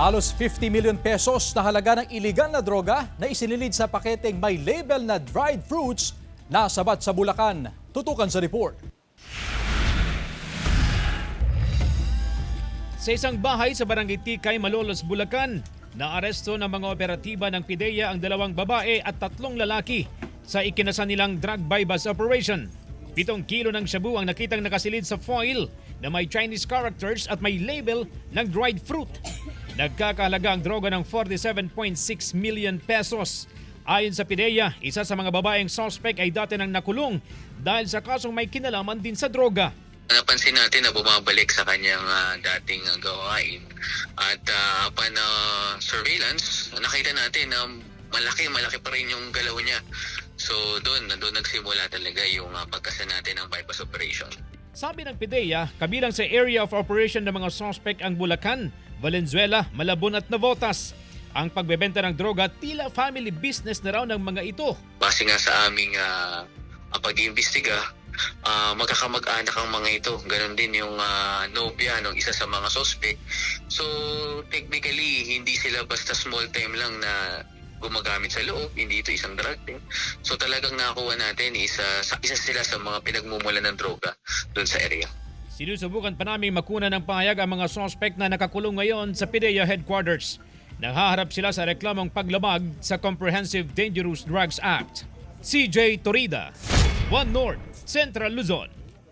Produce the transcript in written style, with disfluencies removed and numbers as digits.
Halos 50 million pesos na halaga ng iligal na droga na isinilid sa paketeng may label na dried fruits nasabat sa Bulacan. Tutukan sa report. Sa isang bahay sa Barangay Tikay, Malolos, Bulacan, naaresto ng mga operatiba ng PIDEA ang 2 babae at 3 lalaki sa ikinasan nilang drug buy-bust operation. 7 kilo ng shabu ang nakitang nakasilid sa foil na may Chinese characters at may label ng dried fruit. Nagkakahalaga ang droga ng 47.6 million pesos. Ayon sa PIDEA, isa sa mga babaeng suspect ay dati nang nakulong dahil sa kasong may kinalaman din sa droga. Napansin natin na bumabalik sa kanyang dating gawain at upon surveillance, nakita natin na malaki pa rin yung galaw niya. So doon nagsimula talaga yung pagkasa natin ng bypass operation. Sabi ng PIDEA, kabilang sa area of operation ng mga suspect ang Bulacan, Valenzuela, Malabon at Navotas. Ang pagbebenta ng droga tila family business na raw ng mga ito. Base nga sa aming pag-iimbestiga, magkakamag-anak ang mga ito. Ganon din yung nobya ng isa sa mga suspect. So technically, hindi sila basta small time lang na gumagamit sa loob, hindi ito isang drug team. So talagang nakuha natin isa sila sa mga pinagmumulan ng droga doon sa area. Sinusubukan pa namin makuna ng pahayag ang mga suspect na nakakulong ngayon sa PIDEA headquarters. Nahaharap sila sa reklamong paglabag sa Comprehensive Dangerous Drugs Act. CJ Torida, One North, Central Luzon.